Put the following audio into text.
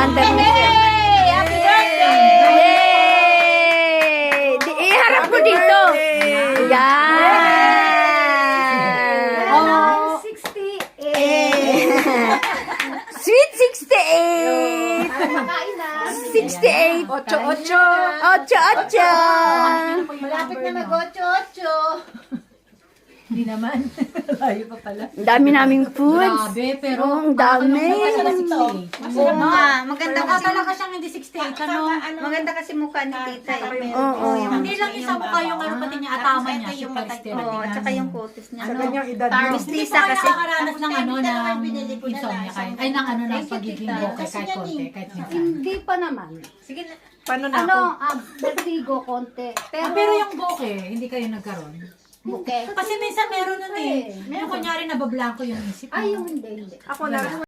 Under Michelle. Happy birthday! Yay! Iharap ko dito. Yan. Oh, 68. Sweet 68. makain na. 68. 8-8. Malapit na mag-8-8. Hindi naman. Layo pa pala. Ang dami naming foods. Grabe, pero... Ang dami. Oo nga, maganda kasi. Nakakala ka siyang hindi 68, ano? Maganda kasi mukha ni tita eh. Oo. Hindi lang isa mukha yung ano pati niya, atama niya, super steady. Oo, at saka yung kutis niya. Ano? Mistisa Hindi pa kasi. nakakaranas ng ano, ng insomnia kahit, ay, ng ano, ng pagiging bokeh kahit konti, kahit minsan. Hindi pa naman. Sige na. Paano na ako? Vertigo konti. Pero yung bokeh, hindi kayo nagkaroon. Okay. Kasi minsan meron nun eh. Yung kunyari nabablanko yung isip mo. Ay, yung hindi. Ako na.